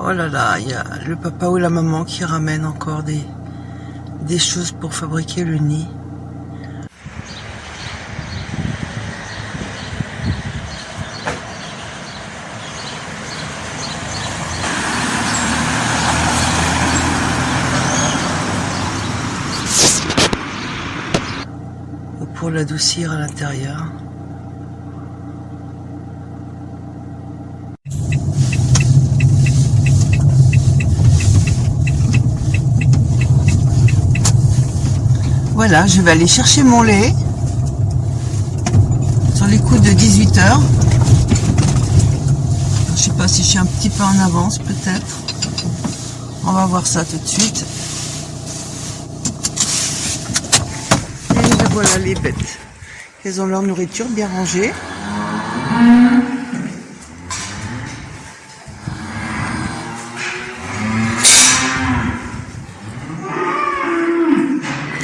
Oh là là, il y a le papa ou la maman qui ramène encore des choses pour fabriquer le nid. Ou pour l'adoucir à l'intérieur. Voilà, je vais aller chercher mon lait sur les coups de 18 h. Je sais pas si je suis un petit peu en avance, peut-être. On va voir ça tout de suite. Et voilà les bêtes. Elles ont leur nourriture bien rangée.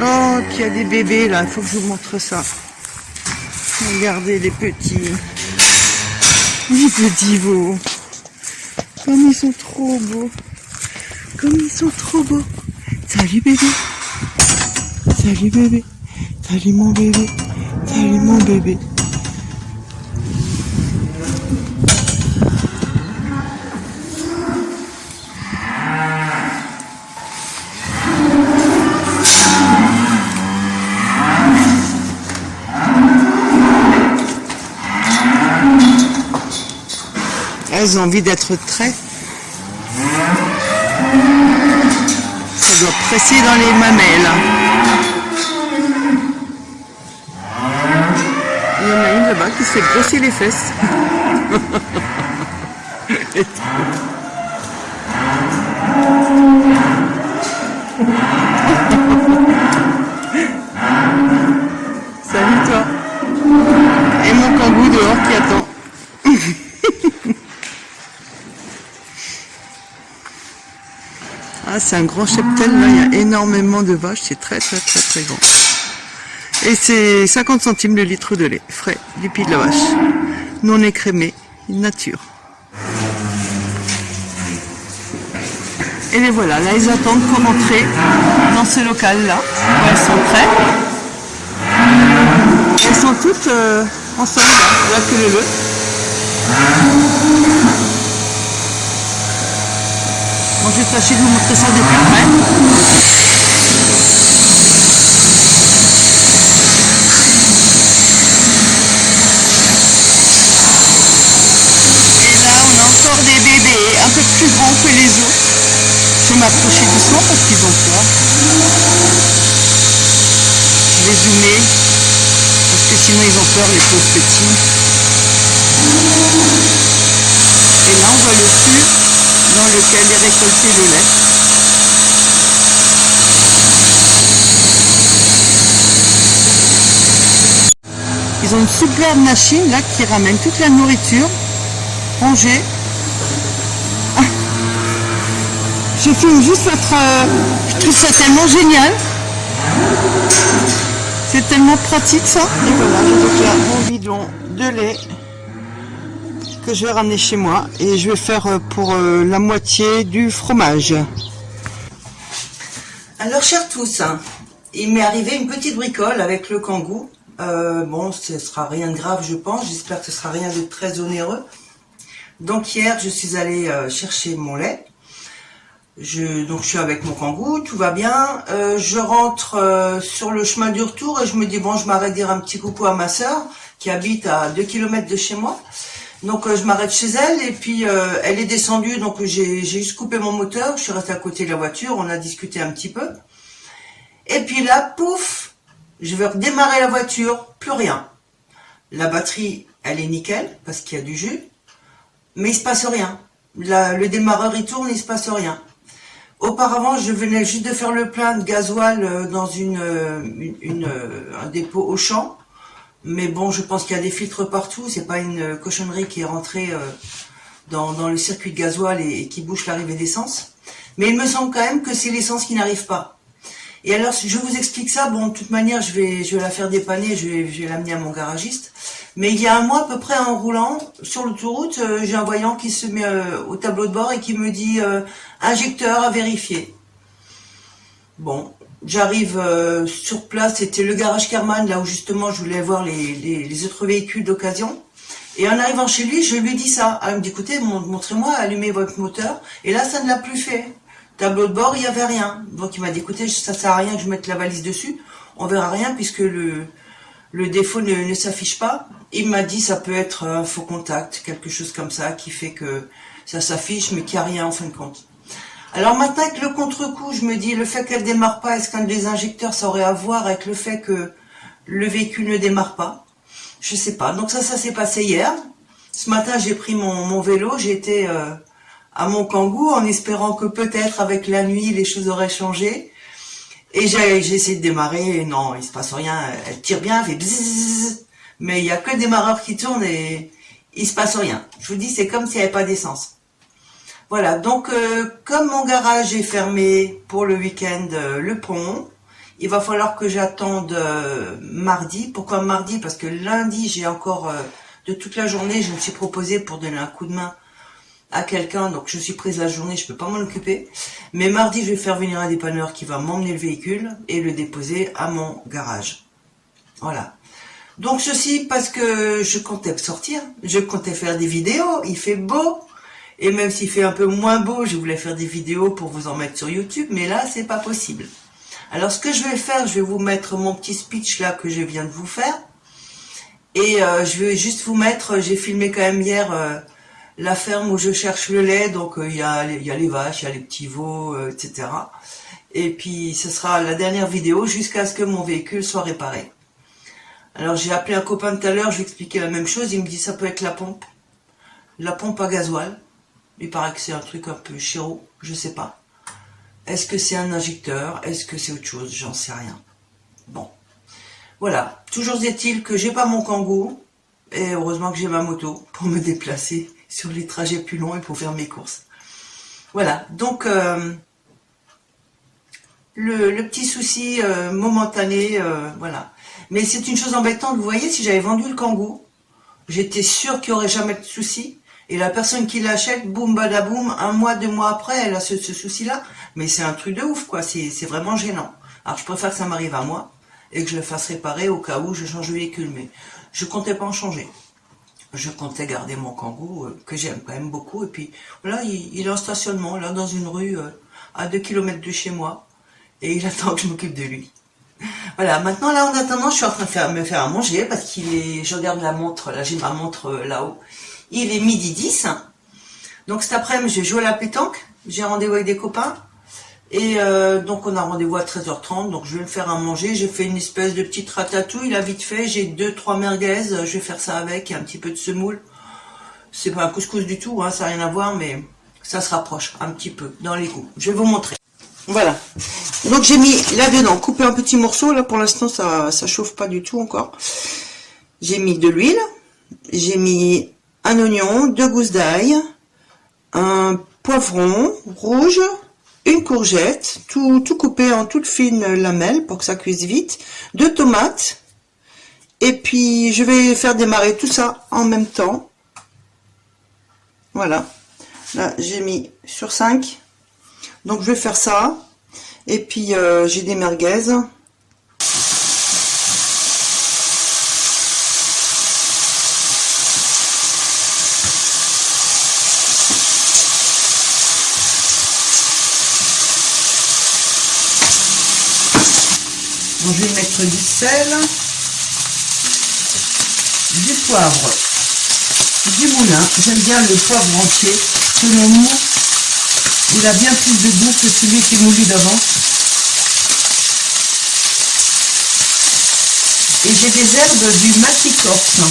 Oh, puis il y a des bébés là, il faut que je vous montre ça. Regardez les petits veaux. Comme ils sont trop beaux. Comme ils sont trop beaux. Salut bébé. Salut bébé. Salut mon bébé. Salut mon bébé. Elles ont envie d'être très. Ça doit presser dans les mamelles. Il y en a une là-bas qui se fait brosser les fesses. Salut toi. Et mon kangou dehors qui attend. Ah, c'est un grand cheptel, là, il y a énormément de vaches, c'est très grand. Et c'est 50 centimes le litre de lait, frais, du pied de la vache, non écrémé, nature. Et les voilà, là ils attendent pour entrer dans ce local-là, où elles sont prêtes. Elles sont toutes ensemble, là que le lait. Bon, je vais tâcher de vous montrer ça de plus près. Et là, on a encore des bébés un peu plus grands que les autres. Je vais m'approcher doucement parce qu'ils ont peur. Je vais zoomer parce que sinon ils ont peur, les pauvres petits. Et là, on voit le fût dans lequel est récolté le lait. Ils ont une superbe machine là qui ramène toute la nourriture rangée. Ah. Je filme juste votre... je trouve ça tellement génial. C'est tellement pratique ça. Et voilà, j'ai donc là mon bidon de lait que je vais ramener chez moi et je vais faire pour la moitié du fromage. Alors chers tous, hein, il m'est arrivé une petite bricole avec le kangou. Bon, ce sera rien de grave je pense, j'espère que ce sera rien de très onéreux. Donc hier je suis allée chercher mon lait. Donc je suis avec mon kangou, tout va bien. Je rentre sur le chemin du retour et je me dis bon, je m'arrête dire un petit coucou à ma soeur qui habite à 2 km de chez moi. Donc je m'arrête chez elle et puis elle est descendue, donc j'ai juste coupé mon moteur, je suis restée à côté de la voiture, on a discuté un petit peu. Et puis là, pouf, je vais redémarrer la voiture, plus rien. La batterie, elle est nickel parce qu'il y a du jus, mais il se passe rien. Le démarreur il tourne, il se passe rien. Auparavant, je venais juste de faire le plein de gasoil dans un dépôt Auchan. Mais bon, je pense qu'il y a des filtres partout, c'est pas une cochonnerie qui est rentrée dans le circuit de gasoil et qui bouche l'arrivée d'essence. Mais il me semble quand même que c'est l'essence qui n'arrive pas. Et alors, je vous explique ça, bon, de toute manière, je vais la faire dépanner, je vais l'amener à mon garagiste. Mais il y a un mois à peu près, en roulant sur l'autoroute, j'ai un voyant qui se met au tableau de bord et qui me dit injecteur à vérifier. Bon, j'arrive sur place, c'était le garage Kerman, là où justement je voulais voir les autres véhicules d'occasion. Et en arrivant chez lui, je lui dis ça. Elle me dit, écoutez, montrez-moi, allumez votre moteur. Et là, ça ne l'a plus fait. Tableau de bord, il n'y avait rien. Donc il m'a dit, écoutez, ça sert à rien que je mette la valise dessus. On verra rien puisque le défaut ne s'affiche pas. Il m'a dit, ça peut être un faux contact, quelque chose comme ça, qui fait que ça s'affiche, mais qu'il n'y a rien en fin de compte. Alors maintenant, avec le contre-coup, je me dis, le fait qu'elle démarre pas, est-ce qu'un des injecteurs, ça aurait à voir avec le fait que le véhicule ne démarre pas? Je sais pas. Donc ça s'est passé hier. Ce matin, j'ai pris mon vélo, j'ai été à Montcangou en espérant que peut-être avec la nuit, les choses auraient changé. Et j'ai essayé de démarrer, et non, il se passe rien. Elle tire bien, elle fait bzzz, mais il y a que le démarreur qui tourne et il se passe rien. Je vous dis, c'est comme s'il n'y avait pas d'essence. Voilà, donc comme mon garage est fermé pour le week-end, le pont, il va falloir que j'attende mardi. Pourquoi mardi? Parce que lundi, j'ai encore de toute la journée, je me suis proposée pour donner un coup de main à quelqu'un, donc je suis prise la journée, je peux pas m'en occuper. Mais mardi, je vais faire venir un dépanneur qui va m'emmener le véhicule et le déposer à mon garage. Voilà. Donc ceci parce que je comptais sortir, je comptais faire des vidéos, il fait beau. Et même s'il fait un peu moins beau, je voulais faire des vidéos pour vous en mettre sur YouTube, mais là, c'est pas possible. Alors, ce que je vais faire, je vais vous mettre mon petit speech là que je viens de vous faire. Et je vais juste vous mettre, j'ai filmé quand même hier la ferme où je cherche le lait. Donc, il y a les vaches, il y a les petits veaux, etc. Et puis, ce sera la dernière vidéo jusqu'à ce que mon véhicule soit réparé. Alors, j'ai appelé un copain tout à l'heure, je lui ai expliqué la même chose. Il me dit, ça peut être la pompe à gasoil. Il paraît que c'est un truc un peu chéro, je sais pas. Est-ce que c'est un injecteur? Est-ce que c'est autre chose? J'en sais rien. Bon. Voilà. Toujours est-il que j'ai pas mon Kangoo. Et heureusement que j'ai ma moto pour me déplacer sur les trajets plus longs et pour faire mes courses. Voilà. Donc, le petit souci momentané, voilà. Mais c'est une chose embêtante. Vous voyez, si j'avais vendu le Kangoo, j'étais sûre qu'il n'y aurait jamais de souci. Et la personne qui l'achète, boum badaboum, un mois, 2 mois après, elle a ce souci-là. Mais c'est un truc de ouf, quoi. C'est vraiment gênant. Alors, je préfère que ça m'arrive à moi et que je le fasse réparer au cas où je change de véhicule. Mais je comptais pas en changer. Je comptais garder mon Kangoo, que j'aime quand même beaucoup. Et puis, voilà, il est en stationnement, là, dans une rue à 2 km de chez moi. Et il attend que je m'occupe de lui. Voilà, maintenant, là, en attendant, je suis en train de me faire à manger parce qu'il est... Je regarde la montre, là, j'ai ma montre là-haut. Il est 12h10, donc cet après-midi, j'ai joué à la pétanque, j'ai rendez-vous avec des copains, et donc on a rendez-vous à 13h30, donc je vais me faire à manger, j'ai fait une espèce de petite ratatouille, là vite fait, j'ai 2-3 merguez, je vais faire ça avec, et un petit peu de semoule. C'est pas un couscous du tout, hein, ça n'a rien à voir, mais ça se rapproche un petit peu dans les goûts. Je vais vous montrer. Voilà, donc j'ai mis là-dedans, coupé un petit morceau, là pour l'instant ça chauffe pas du tout encore. J'ai mis de l'huile, j'ai mis un oignon, 2 gousses d'ail, un poivron rouge, une courgette, tout coupé en toutes fines lamelles pour que ça cuise vite, 2 tomates, et puis je vais faire démarrer tout ça en même temps. Voilà, là j'ai mis sur 5, donc je vais faire ça, et puis j'ai des merguez. Donc je vais mettre du sel, du poivre, du moulin. J'aime bien le poivre entier. Selon nous, il a bien plus de goût que celui qui est moulu d'avant. Et j'ai des herbes du maticorce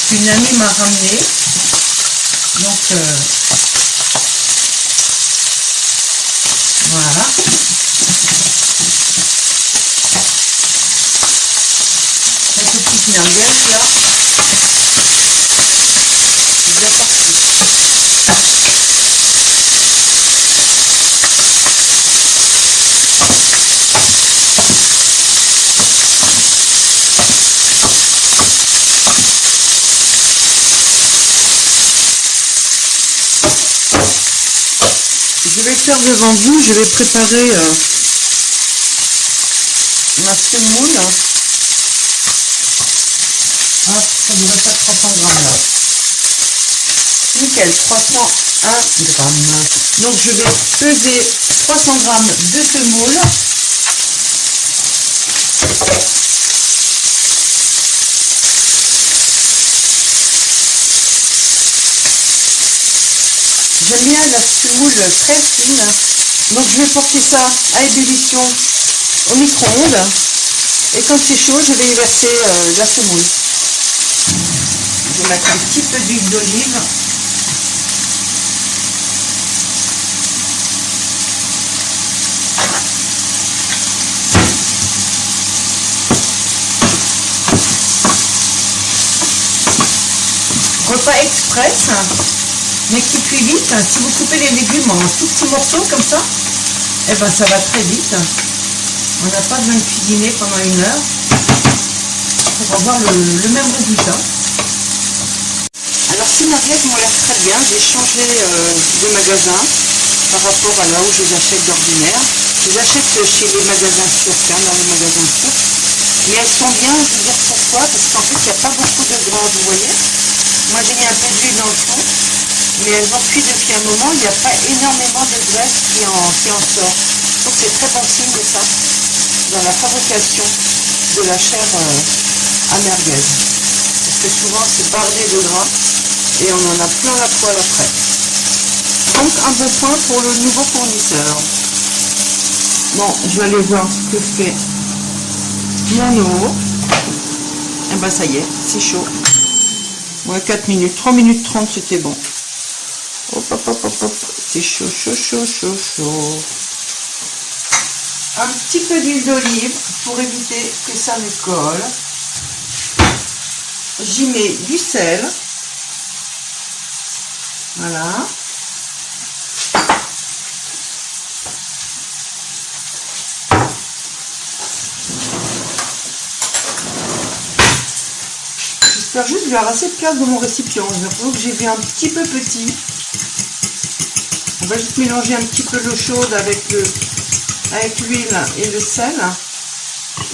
qu'une amie m'a ramené. Donc voilà. Merguez là, c'est bien parti. faire devant vous, je vais préparer ma semoule. Hop, ça devrait faire 300 grammes là. Nickel, 301 grammes. Donc je vais peser 300 grammes de semoule. J'aime bien la semoule très fine, donc je vais porter ça à ébullition au micro-ondes et quand c'est chaud, je vais y verser la semoule. Je vais mettre un petit peu d'huile d'olive. Repas express, mais qui cuit vite. Si vous coupez les légumes en tout petits morceaux comme ça, eh ben ça va très vite. On n'a pas besoin de cuisiner pendant 1 heure pour avoir le même résultat. Alors ces merguez m'ont l'air très bien. J'ai changé de magasin par rapport à là où je les achète d'ordinaire. Je les achète chez les magasins turcs, dans les magasins turcs. Mais elles sont bien, je veux dire pourquoi, parce qu'en fait il n'y a pas beaucoup de gras, vous voyez. Moi j'ai mis un peu d'huile dans le fond, mais elles ont cuit depuis un moment, il n'y a pas énormément de graisse qui en sort. Donc c'est très bon signe de ça, dans la fabrication de la chair à merguez. Parce que souvent c'est bardé de gras et on en a plein la poêle après. Donc un bon point pour le nouveau fournisseur. Bon, je vais aller voir ce que fait mon eau. Et ben ça y est, c'est chaud. Ouais, 4 minutes, 3 minutes 30, c'était bon. Hop, hop, hop, hop, hop. C'est chaud, chaud, chaud, chaud, chaud. Un petit peu d'huile d'olive pour éviter que ça me colle. J'y mets du sel. Voilà. J'espère juste que j'ai assez de place dans mon récipient. Donc j'ai vu un petit peu petit. On va juste mélanger un petit peu l'eau chaude avec l'huile et le sel.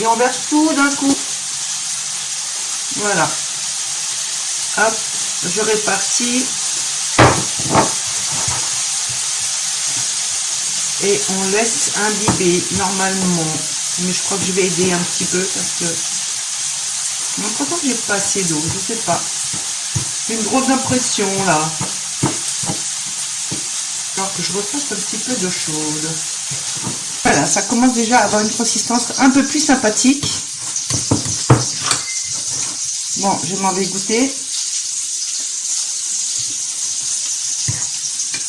Et on verse tout d'un coup. Voilà. Hop, je répartis. Et on laisse imbiber normalement. Mais je crois que je vais aider un petit peu parce que j'ai l'impression que j'ai pas assez d'eau, je sais pas. J'ai une grosse impression là. Alors que je repasse un petit peu d'eau chaude. Voilà, ça commence déjà à avoir une consistance un peu plus sympathique. Bon, je vais m'en dégoûter.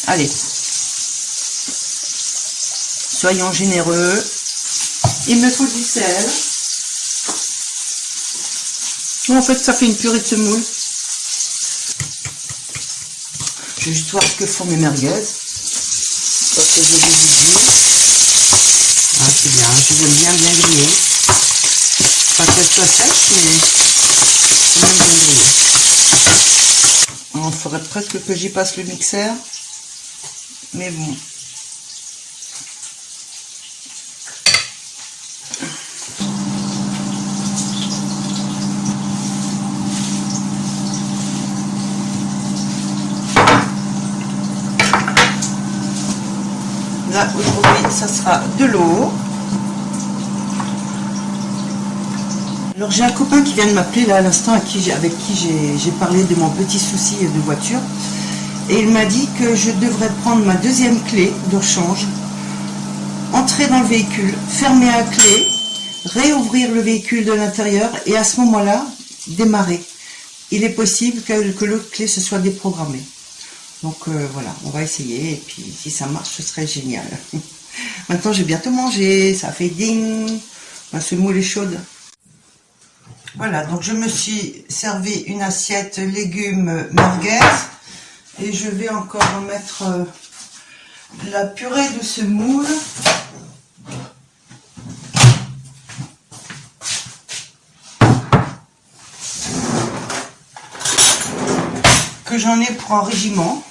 Allez. Soyons généreux. Il me faut du sel. En fait, ça fait une purée de semoule. Je vais juste voir ce que font mes merguez. Parce que j'ai du jus. Ah, c'est bien, je les aime bien grillées. Pas qu'elles soient sèches, mais même bien grillées. Il faudrait presque que j'y passe le mixeur. Mais bon. Là, aujourd'hui, ça sera de l'eau. Alors, j'ai un copain qui vient de m'appeler là à l'instant, avec qui j'ai parlé de mon petit souci de voiture. Et il m'a dit que je devrais prendre ma deuxième clé de rechange, entrer dans le véhicule, fermer à clé, réouvrir le véhicule de l'intérieur et à ce moment-là, démarrer. Il est possible que l'autre clé se soit déprogrammée. Donc voilà, on va essayer et puis si ça marche, ce serait génial. Maintenant, j'ai bientôt mangé, ça fait ding, ma semoule est chaude. Voilà, donc je me suis servi une assiette légumes merguez et je vais encore mettre la purée de semoule. Que j'en ai pour un régiment.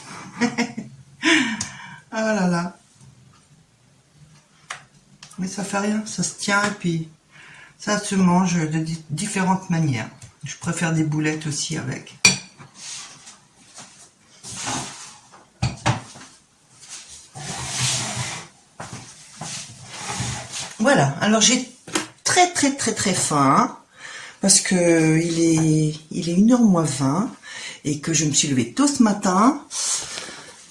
Ah là là. ça fait rien, ça se tient et puis ça se mange de différentes manières. Je préfère des boulettes aussi avec. Voilà, alors j'ai très faim parce que il est 1h moins 20 et que je me suis levée tôt ce matin.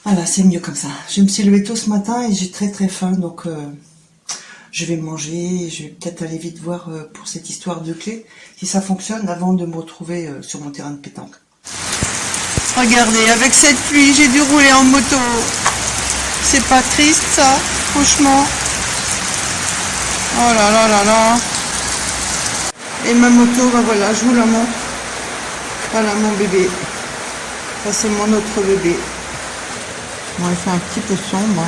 Voilà, c'est mieux comme ça. Je me suis levée tôt ce matin et j'ai très faim, donc je vais manger. Je vais peut-être aller vite voir pour cette histoire de clé si ça fonctionne avant de me retrouver sur mon terrain de pétanque. Regardez, avec cette pluie, j'ai dû rouler en moto. C'est pas triste ça, franchement. Oh là là là là. Et ma moto, ben voilà, je vous la montre. Voilà mon bébé. Ça c'est mon autre bébé. Bon, il fait un petit peu sombre.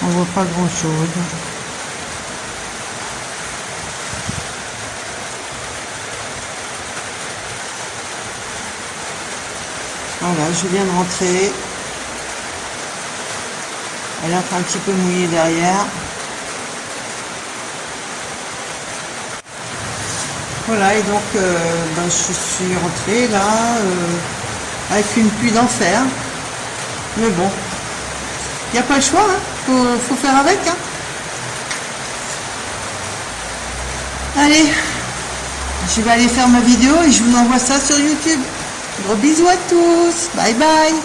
On voit pas grand chose. Voilà, je viens de rentrer. Elle est un petit peu mouillée derrière. Voilà, et donc je suis rentrée là avec une pluie d'enfer. Mais bon, il n'y a pas le choix, hein. Faut faire avec. Hein. Allez, je vais aller faire ma vidéo et je vous envoie ça sur YouTube. Gros bisous à tous, bye bye.